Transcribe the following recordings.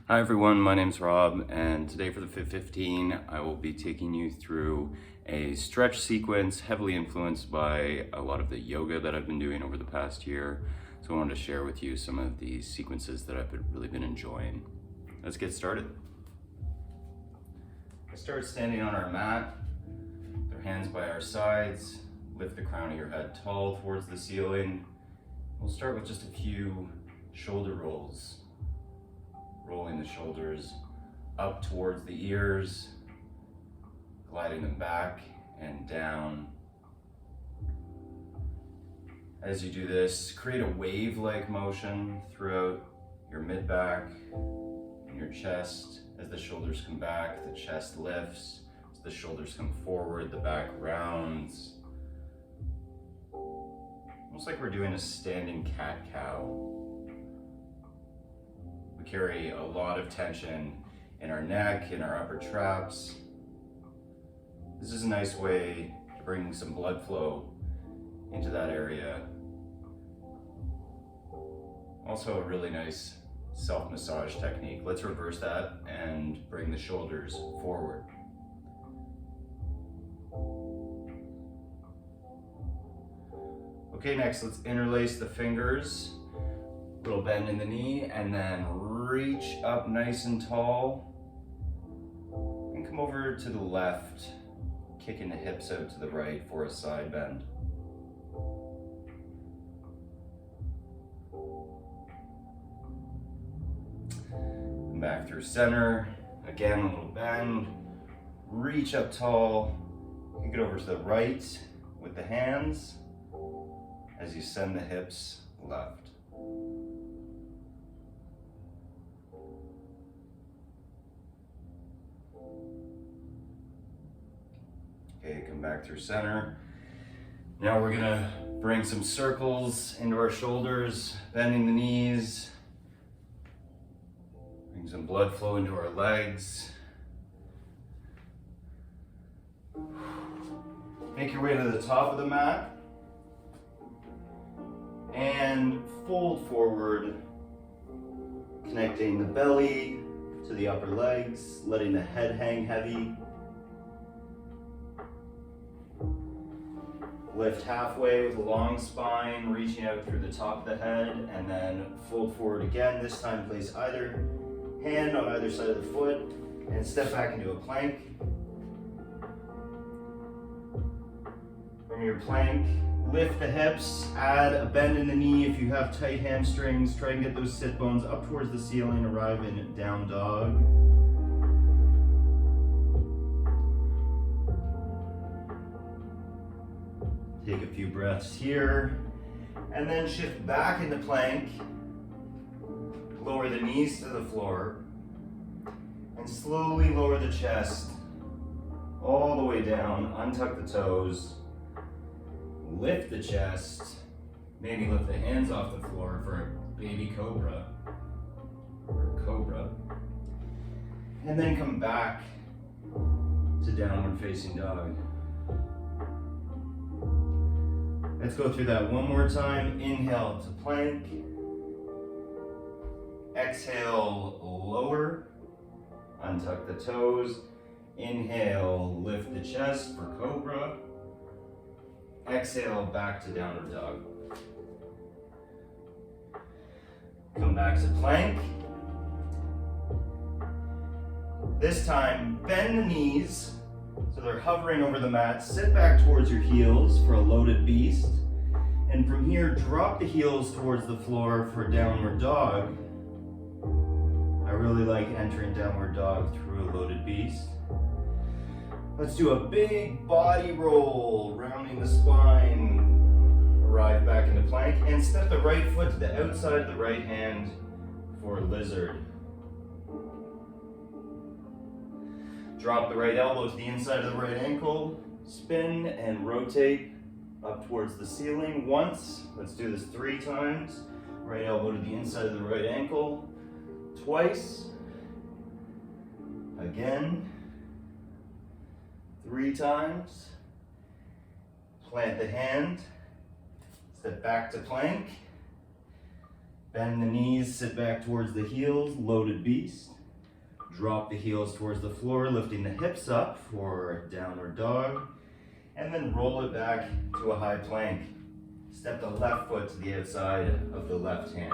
Hi everyone, my name's Rob, and today for the Fit 15 I will be taking you through a stretch sequence heavily influenced by a lot of the yoga that I've been doing over the past year. So I wanted to share with you some of the sequences that I've really been enjoying. Let's get started. Let's start standing on our mat, with our hands by our sides, lift the crown of your head tall towards the ceiling. We'll start with just a few shoulder rolls. Rolling the shoulders up towards the ears, gliding them back and down. As you do this, create a wave-like motion throughout your mid-back and your chest. As the shoulders come back, the chest lifts. As the shoulders come forward, the back rounds. Almost like we're doing a standing cat-cow. We carry a lot of tension in our neck, in our upper traps. This is a nice way to bring some blood flow into that area. Also a really nice self-massage technique. Let's reverse that and bring the shoulders forward. Okay, next let's interlace the fingers. Little bend in the knee, and then reach up nice and tall. And come over to the left, kicking the hips out to the right for a side bend. Come back through center. Again, a little bend. Reach up tall. Kick it over to the right with the hands as you send the hips left. Okay, come back through center. Now we're gonna bring some circles into our shoulders, bending the knees. Bring some blood flow into our legs. Make your way to the top of the mat. And fold forward, connecting the belly to the upper legs, letting the head hang heavy. Lift halfway with a long spine, reaching out through the top of the head, and then fold forward again. This time place either hand on either side of the foot and step back into a plank. From your plank, lift the hips, add a bend in the knee. If you have tight hamstrings, try and get those sit bones up towards the ceiling, arrive in down dog. Take a few breaths here, and then shift back into plank. Lower the knees to the floor, and slowly lower the chest all the way down. Untuck the toes, lift the chest, maybe lift the hands off the floor for a baby cobra, or cobra. And then come back to downward facing dog. Let's go through that one more time. Inhale to plank. Exhale, lower. Untuck the toes. Inhale, lift the chest for cobra. Exhale, back to downward dog. Come back to plank. This time, bend the knees so they're hovering over the mat. Sit back towards your heels for a loaded beast. And from here, drop the heels towards the floor for downward dog. I really like entering downward dog through a loaded beast. Let's do a big body roll, rounding the spine. Arrive back into plank and step the right foot to the outside of the right hand for lizard. Drop the right elbow to the inside of the right ankle, spin and rotate up towards the ceiling once. Let's do this 3 times. Right elbow to the inside of the right ankle, twice. Again, 3 times. Plant the hand, step back to plank, Bend the knees, sit back towards the heels, loaded beast. Drop the heels towards the floor, lifting the hips up for downward dog. And then roll it back to a high plank. Step the left foot to the outside of the left hand.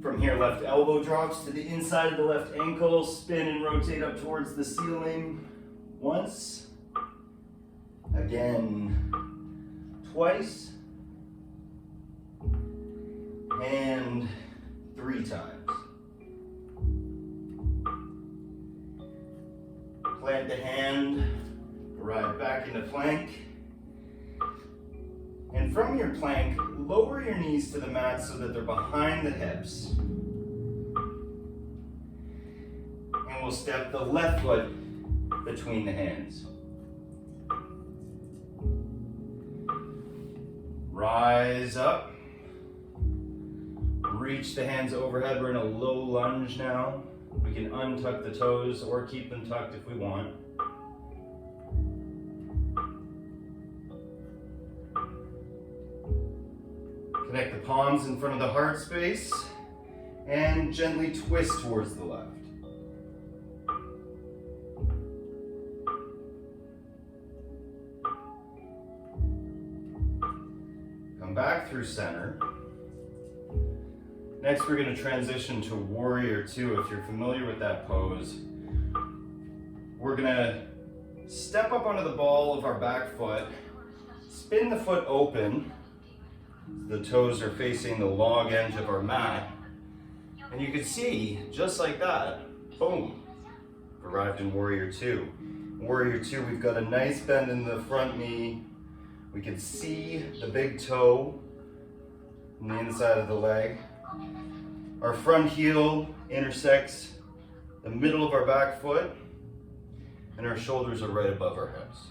From here, left elbow drops to the inside of the left ankle. Spin and rotate up towards the ceiling. Once. Again, twice. And 3 times. Plant the hand, arrive back into plank. And from your plank, lower your knees to the mat so that they're behind the hips. And we'll step the left foot between the hands. Rise up. Reach the hands overhead. We're in a low lunge now. We can untuck the toes or keep them tucked if we want. Connect the palms in front of the heart space and gently twist towards the left. Come back through center. Next, we're going to transition to Warrior 2. If you're familiar with that pose, we're going to step up onto the ball of our back foot, spin the foot open. The toes are facing the log edge of our mat. And you can see, just like that, boom, arrived in Warrior 2. Warrior 2, we've got a nice bend in the front knee. We can see the big toe on the inside of the leg. Our front heel intersects the middle of our back foot, and our shoulders are right above our hips.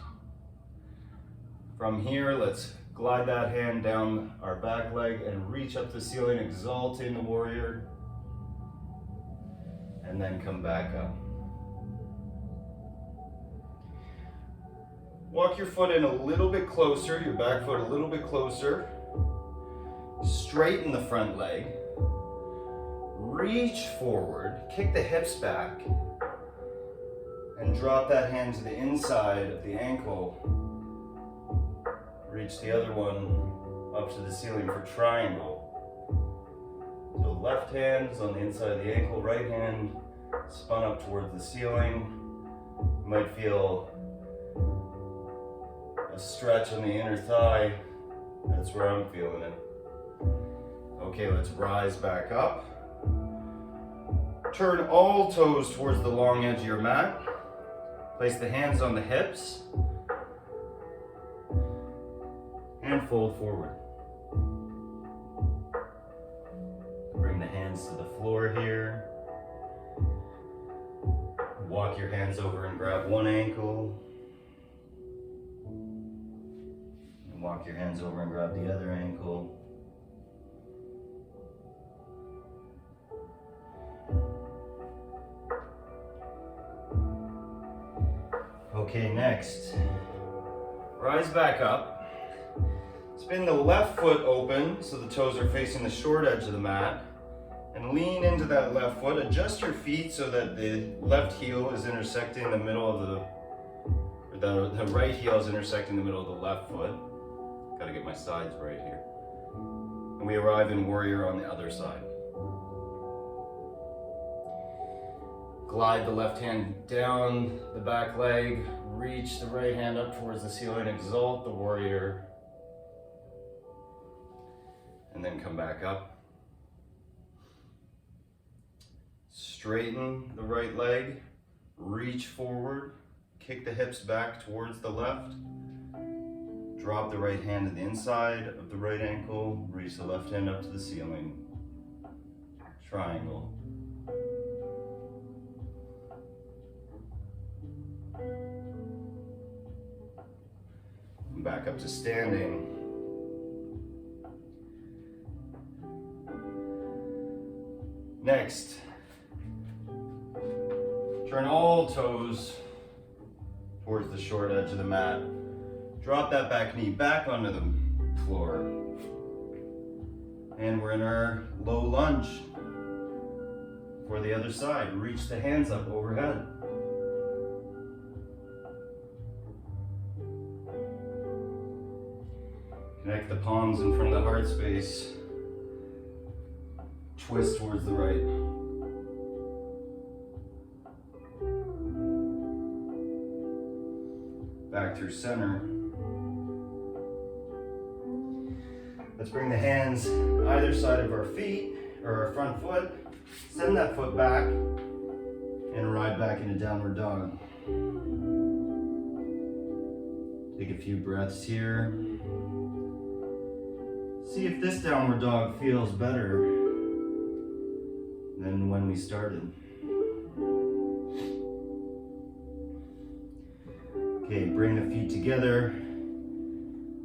From here, let's glide that hand down our back leg and reach up the ceiling, exalting the warrior, and then come back up. Walk your foot in a little bit closer, your back foot a little bit closer. Straighten the front leg. Reach forward, kick the hips back, and drop that hand to the inside of the ankle. Reach the other one up to the ceiling for triangle. So left hand is on the inside of the ankle, right hand spun up towards the ceiling. You might feel a stretch on the inner thigh. That's where I'm feeling it. Okay, let's rise back up. Turn all toes towards the long edge of your mat. Place the hands on the hips. And fold forward. Bring the hands to the floor here. Walk your hands over and grab one ankle. And walk your hands over and grab the other ankle. Okay, next, rise back up. Spin the left foot open so the toes are facing the short edge of the mat, and lean into that left foot. Adjust your feet so that the left heel is intersecting the middle of the right heel is intersecting the middle of the left foot. Gotta get my sides right here. And we arrive in Warrior on the other side. Glide the left hand down the back leg, reach the right hand up towards the ceiling, exalt the warrior, and then come back up. Straighten the right leg, reach forward, kick the hips back towards the left, drop the right hand to the inside of the right ankle, reach the left hand up to the ceiling, triangle. Back up to standing. Next, turn all toes towards the short edge of the mat. Drop that back knee back onto the floor. And we're in our low lunge. For the other side, reach the hands up overhead. Connect the palms in front of the heart space. Twist towards the right. Back through center. Let's bring the hands either side of our feet or our front foot. Send that foot back and ride back into downward dog. Take a few breaths here. See if this downward dog feels better than when we started. Okay, bring the feet together.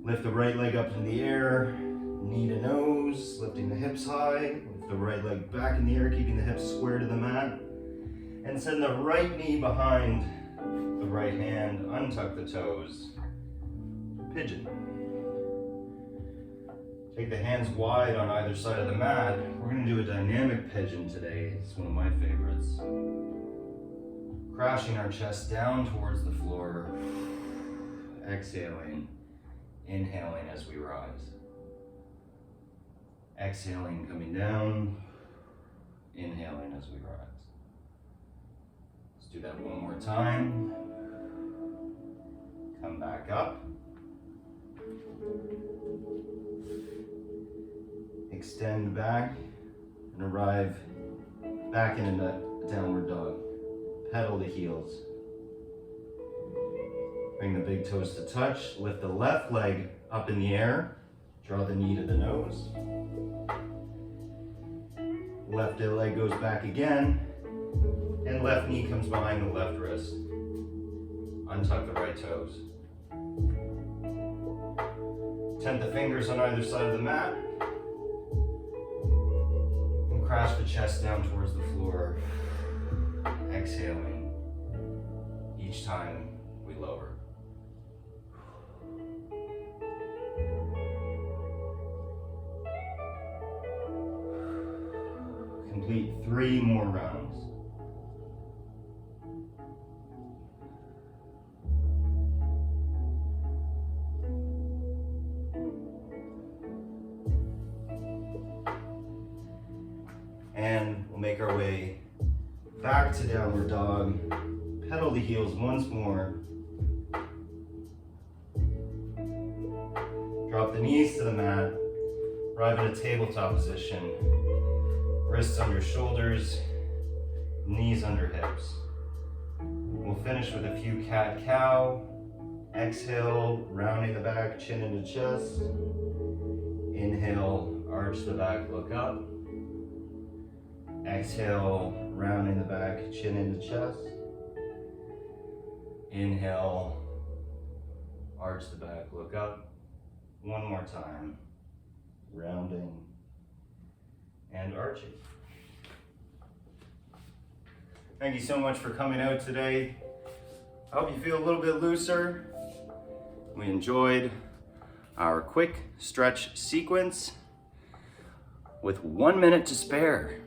Lift the right leg up in the air, knee to nose, lifting the hips high. Lift the right leg back in the air, keeping the hips square to the mat. And send the right knee behind the right hand, untuck the toes. Pigeon. Take the hands wide on either side of the mat. We're going to do a dynamic pigeon today. It's one of my favorites. Crashing our chest down towards the floor. Exhaling. Inhaling as we rise. Exhaling, coming down. Inhaling as we rise. Let's do that one more time. Come back up. Extend back and arrive back into that downward dog. Pedal the heels. Bring the big toes to touch. Lift the left leg up in the air. Draw the knee to the nose. Left leg goes back again. And left knee comes behind the left wrist. Untuck the right toes. Tent the fingers on either side of the mat. And crash the chest down towards the floor. Exhaling each time we lower. Complete 3 more rounds. And we'll make our way back to downward dog. Pedal the heels once more. Drop the knees to the mat. Arrive in a tabletop position. Wrists under shoulders, knees under hips. We'll finish with a few cat-cow. Exhale, rounding the back, chin into chest. Inhale, arch the back, look up. Exhale, rounding the back, chin into chest. Inhale, arch the back, look up. One more time, rounding and arching. Thank you so much for coming out today. I hope you feel a little bit looser. We enjoyed our quick stretch sequence with 1 minute to spare.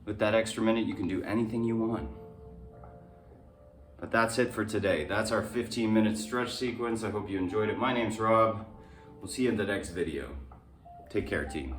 With that extra minute, you can do anything you want. But that's it for today. That's our 15-minute stretch sequence. I hope you enjoyed it. My name's Rob. We'll see you in the next video. Take care, team.